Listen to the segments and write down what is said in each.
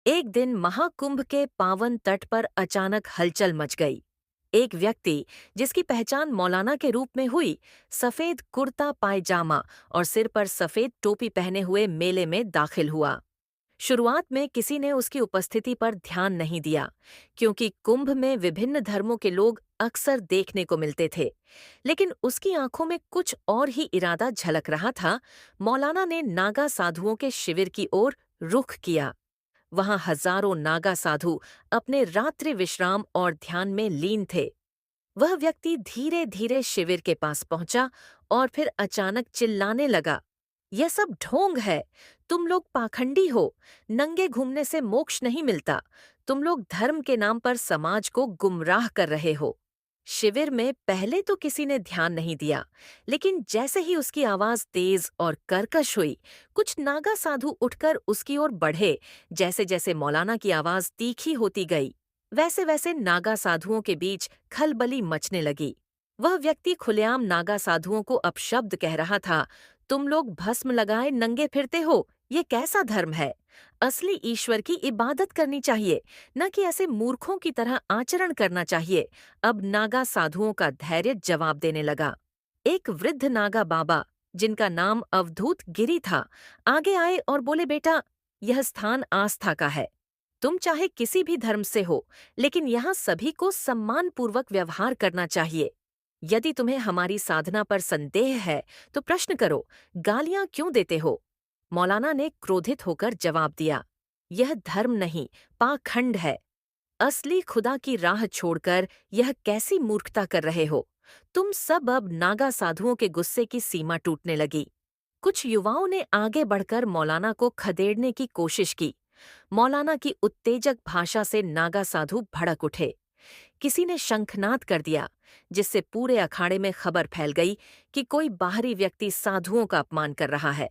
एक दिन महाकुंभ के पावन तट पर अचानक हलचल मच गई। एक व्यक्ति, जिसकी पहचान मौलाना के रूप में हुई, सफेद कुर्ता पायजामा और सिर पर सफेद टोपी पहने हुए मेले में दाखिल हुआ। शुरुआत में किसी ने उसकी उपस्थिति पर ध्यान नहीं दिया, क्योंकि कुंभ में विभिन्न धर्मों के लोग अक्सर देखने को मिलते थे। लेकिन उसकी आंखों में कुछ और ही इरादा झलक रहा था। मौलाना ने नागा साधुओं के शिविर की ओर रुख किया। वहां हजारों नागा साधु अपने रात्रि विश्राम और ध्यान में लीन थे। वह व्यक्ति धीरे धीरे शिविर के पास पहुंचा और फिर अचानक चिल्लाने लगा, यह सब ढोंग है। तुम लोग पाखंडी हो। नंगे घूमने से मोक्ष नहीं मिलता। तुम लोग धर्म के नाम पर समाज को गुमराह कर रहे हो। शिविर में पहले तो किसी ने ध्यान नहीं दिया, लेकिन जैसे ही उसकी आवाज तेज और कर्कश हुई, कुछ नागा साधु उठकर उसकी ओर बढ़े। जैसे जैसे मौलाना की आवाज तीखी होती गई, वैसे वैसे नागा साधुओं के बीच खलबली मचने लगी। वह व्यक्ति खुलेआम नागा साधुओं को अपशब्द कह रहा था, तुम लोग भस्म लगाए नंगे फिरते हो, ये कैसा धर्म है? असली ईश्वर की इबादत करनी चाहिए, न कि ऐसे मूर्खों की तरह आचरण करना चाहिए। अब नागा साधुओं का धैर्य जवाब देने लगा। एक वृद्ध नागा बाबा, जिनका नाम अवधूत गिरी था, आगे आए और बोले, बेटा, यह स्थान आस्था का है। तुम चाहे किसी भी धर्म से हो, लेकिन यहाँ सभी को सम्मानपूर्वक व्यवहार करना चाहिए। यदि तुम्हें हमारी साधना पर संदेह है, तो प्रश्न करो, गालियां क्यों देते हो? मौलाना ने क्रोधित होकर जवाब दिया, यह धर्म नहीं, पाखंड है। असली खुदा की राह छोड़कर यह कैसी मूर्खता कर रहे हो? तुम सब अब नागा साधुओं के गुस्से की सीमा टूटने लगी। कुछ युवाओं ने आगे बढ़कर मौलाना को खदेड़ने की कोशिश की। मौलाना की उत्तेजक भाषा से नागा साधु भड़क उठे। किसी ने शंखनाद कर दिया, जिससे पूरे अखाड़े में खबर फैल गई कि कोई बाहरी व्यक्ति साधुओं का अपमान कर रहा है।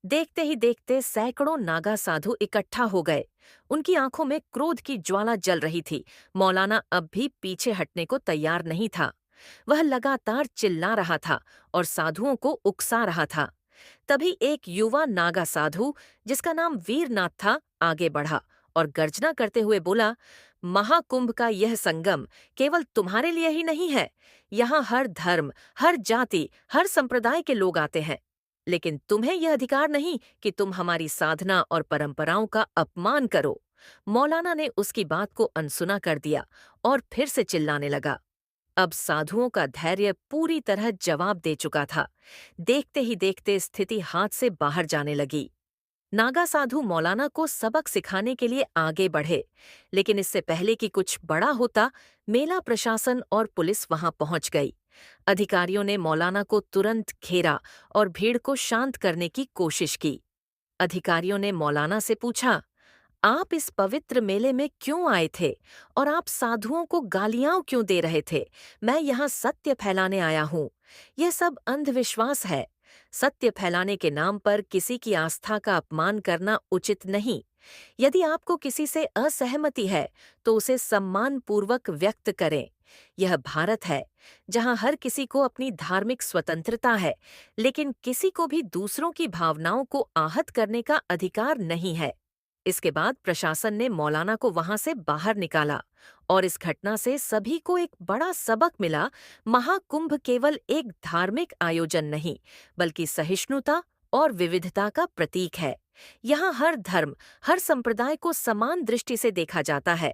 देखते ही देखते सैकड़ों नागा साधु इकट्ठा हो गए। उनकी आंखों में क्रोध की ज्वाला जल रही थी। मौलाना अब भी पीछे हटने को तैयार नहीं था। वह लगातार चिल्ला रहा था और साधुओं को उकसा रहा था। तभी एक युवा नागा साधु, जिसका नाम वीरनाथ था, आगे बढ़ा और गर्जना करते हुए बोला, महाकुंभ का यह संगम केवल तुम्हारे लिए ही नहीं है। यहाँ हर धर्म, हर जाति, हर संप्रदाय के लोग आते हैं। लेकिन तुम्हें यह अधिकार नहीं कि तुम हमारी साधना और परंपराओं का अपमान करो। मौलाना ने उसकी बात को अनसुना कर दिया और फिर से चिल्लाने लगा। अब साधुओं का धैर्य पूरी तरह जवाब दे चुका था। देखते ही देखते स्थिति हाथ से बाहर जाने लगी। नागा साधु मौलाना को सबक सिखाने के लिए आगे बढ़े, लेकिन इससे पहले कि कुछ बड़ा होता, मेला प्रशासन और पुलिस वहां पहुंच गई। अधिकारियों ने मौलाना को तुरंत घेरा और भीड़ को शांत करने की कोशिश की। अधिकारियों ने मौलाना से पूछा, आप इस पवित्र मेले में क्यों आए थे और आप साधुओं को गालियां क्यों दे रहे थे? मैं यहाँ सत्य फैलाने आया हूँ। यह सब अंधविश्वास है। सत्य फैलाने के नाम पर किसी की आस्था का अपमान करना उचित नहीं। यदि आपको किसी से असहमति है, तो उसे सम्मानपूर्वक व्यक्त करें। यह भारत है, जहाँ हर किसी को अपनी धार्मिक स्वतंत्रता है, लेकिन किसी को भी दूसरों की भावनाओं को आहत करने का अधिकार नहीं है। इसके बाद प्रशासन ने मौलाना को वहां से बाहर निकाला और इस घटना से सभी को एक बड़ा सबक मिला। महाकुंभ केवल एक धार्मिक आयोजन नहीं, बल्कि सहिष्णुता और विविधता का प्रतीक है। यहाँ हर धर्म, हर संप्रदाय को समान दृष्टि से देखा जाता है।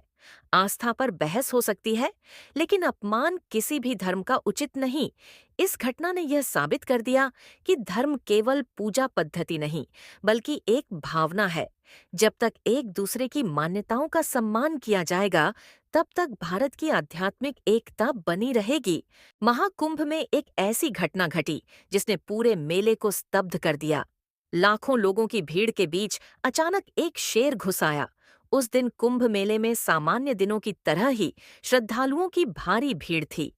आस्था पर बहस हो सकती है, लेकिन अपमान किसी भी धर्म का उचित नहीं। इस घटना ने यह साबित कर दिया कि धर्म केवल पूजा पद्धति नहीं, बल्कि एक भावना है। जब तक एक दूसरे की मान्यताओं का सम्मान किया जाएगा, तब तक भारत की आध्यात्मिक एकता बनी रहेगी। महाकुंभ में एक ऐसी घटना घटी जिसने पूरे मेले को स्तब्ध कर दिया। लाखों लोगों की भीड़ के बीच अचानक एक शेर घुस आया। उस दिन कुंभ मेले में सामान्य दिनों की तरह ही श्रद्धालुओं की भारी भीड़ थी।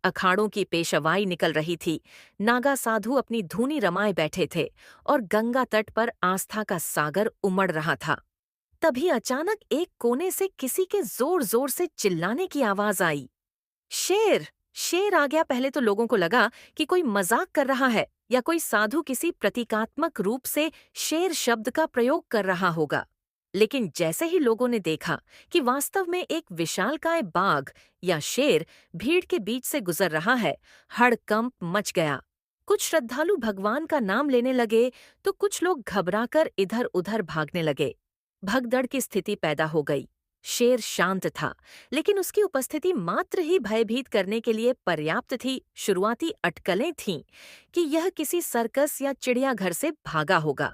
अखाड़ों की पेशवाई निकल रही थी। नागा साधु अपनी धूनी रमाए बैठे थे और गंगा तट पर आस्था का सागर उमड़ रहा था। तभी अचानक एक कोने से किसी के जोर जोर से चिल्लाने की आवाज आई, शेर! शेर आ गया! पहले तो लोगों को लगा कि कोई मजाक कर रहा है या कोई साधु किसी प्रतीकात्मक रूप से शेर शब्द का प्रयोग कर रहा होगा। लेकिन जैसे ही लोगों ने देखा कि वास्तव में एक विशालकाय बाघ या शेर भीड़ के बीच से गुजर रहा है, हड़कंप मच गया। कुछ श्रद्धालु भगवान का नाम लेने लगे तो कुछ लोग घबराकर इधर उधर भागने लगे। भगदड़ की स्थिति पैदा हो गई। शेर शांत था, लेकिन उसकी उपस्थिति मात्र ही भयभीत करने के लिए पर्याप्त थी। शुरुआती अटकलें थीं कि यह किसी सर्कस या चिड़ियाघर से भागा होगा।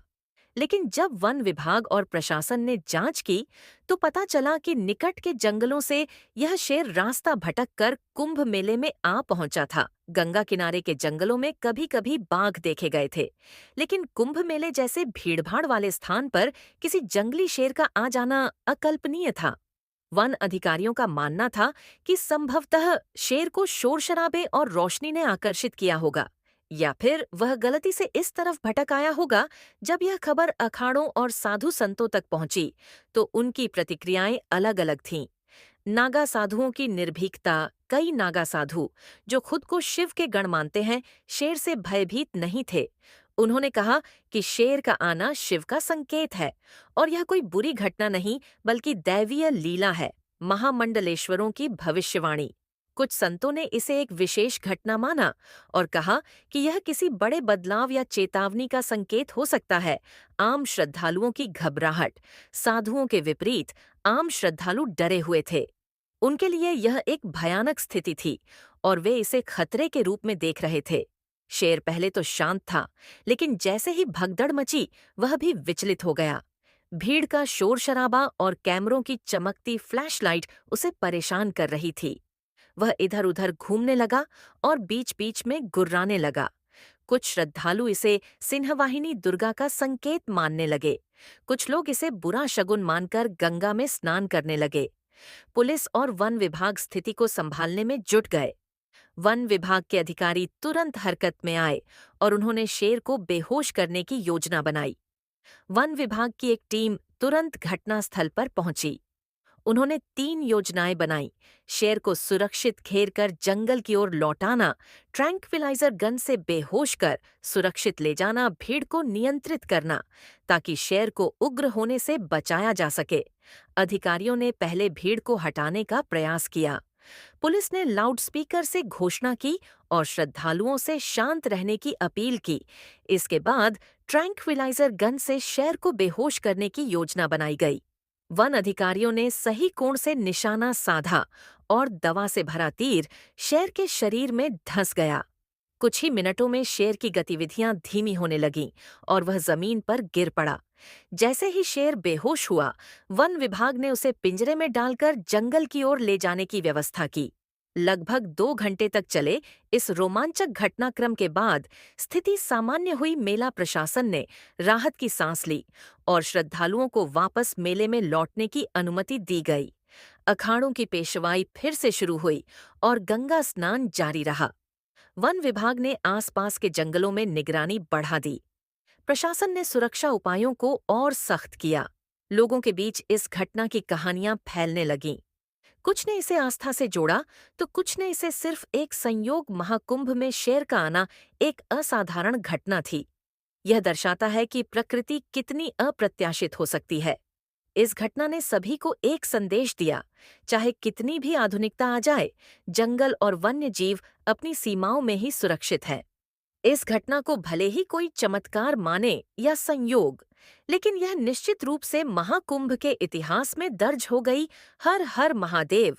लेकिन जब वन विभाग और प्रशासन ने जांच की तो पता चला कि निकट के जंगलों से यह शेर रास्ता भटक कर कुंभ मेले में आ पहुंचा था। गंगा किनारे के जंगलों में कभी कभी बाघ देखे गए थे, लेकिन कुंभ मेले जैसे भीड़भाड़ वाले स्थान पर किसी जंगली शेर का आ जाना अकल्पनीय था। वन अधिकारियों का मानना था कि संभवतः शेर को शोर शराबे और रोशनी ने आकर्षित किया होगा, या फिर वह गलती से इस तरफ भटक आया होगा। जब यह खबर अखाड़ों और साधु संतों तक पहुंची तो उनकी प्रतिक्रियाएं अलग अलग थीं। नागा साधुओं की निर्भीकता। कई नागा साधु, जो खुद को शिव के गण मानते हैं, शेर से भयभीत नहीं थे। उन्होंने कहा कि शेर का आना शिव का संकेत है और यह कोई बुरी घटना नहीं, बल्कि दैवीय लीला है, महामंडलेश्वरों की भविष्यवाणी। कुछ संतों ने इसे एक विशेष घटना माना और कहा कि यह किसी बड़े बदलाव या चेतावनी का संकेत हो सकता है। आम श्रद्धालुओं की घबराहट। साधुओं के विपरीत आम श्रद्धालु डरे हुए थे। उनके लिए यह एक भयानक स्थिति थी और वे इसे खतरे के रूप में देख रहे थे। शेर पहले तो शांत था, लेकिन जैसे ही भगदड़ मची वह भी विचलित हो गया। भीड़ का शोर शराबा और कैमरों की चमकती फ्लैशलाइट उसे परेशान कर रही थी। वह इधर उधर घूमने लगा और बीच बीच में गुर्राने लगा। कुछ श्रद्धालु इसे सिंहवाहिनी दुर्गा का संकेत मानने लगे। कुछ लोग इसे बुरा शगुन मानकर गंगा में स्नान करने लगे। पुलिस और वन विभाग स्थिति को संभालने में जुट गए। वन विभाग के अधिकारी तुरंत हरकत में आए और उन्होंने शेर को बेहोश करने की योजना बनाई। वन विभाग की एक टीम तुरंत घटनास्थल पर पहुंची। उन्होंने 3 योजनाएं बनाई। शेर को सुरक्षित घेरकर जंगल की ओर लौटाना, ट्रैंक्विलाइजर गन से बेहोश कर सुरक्षित ले जाना, भीड़ को नियंत्रित करना ताकि शेर को उग्र होने से बचाया जा सके। अधिकारियों ने पहले भीड़ को हटाने का प्रयास किया। पुलिस ने लाउडस्पीकर से घोषणा की और श्रद्धालुओं से शांत रहने की अपील की। इसके बाद ट्रैंक्विलाइजर गन से शेर को बेहोश करने की योजना बनाई गई। वन अधिकारियों ने सही कोण से निशाना साधा और दवा से भरा तीर शेर के शरीर में धंस गया। कुछ ही मिनटों में शेर की गतिविधियां धीमी होने लगीं और वह जमीन पर गिर पड़ा। जैसे ही शेर बेहोश हुआ, वन विभाग ने उसे पिंजरे में डालकर जंगल की ओर ले जाने की व्यवस्था की। लगभग 2 घंटे तक चले इस रोमांचक घटनाक्रम के बाद स्थिति सामान्य हुई। मेला प्रशासन ने राहत की सांस ली और श्रद्धालुओं को वापस मेले में लौटने की अनुमति दी गई। अखाड़ों की पेशवाई फिर से शुरू हुई और गंगा स्नान जारी रहा। वन विभाग ने आसपास के जंगलों में निगरानी बढ़ा दी। प्रशासन ने सुरक्षा उपायों को और सख्त किया। लोगों के बीच इस घटना की कहानियां फैलने लगीं। कुछ ने इसे आस्था से जोड़ा तो कुछ ने इसे सिर्फ एक संयोग। महाकुंभ में शेर का आना एक असाधारण घटना थी। यह दर्शाता है कि प्रकृति कितनी अप्रत्याशित हो सकती है। इस घटना ने सभी को एक संदेश दिया, चाहे कितनी भी आधुनिकता आ जाए, जंगल और वन्य जीव अपनी सीमाओं में ही सुरक्षित हैं। इस घटना को भले ही कोई चमत्कार माने या संयोग, लेकिन यह निश्चित रूप से महाकुंभ के इतिहास में दर्ज हो गई। हर हर महादेव।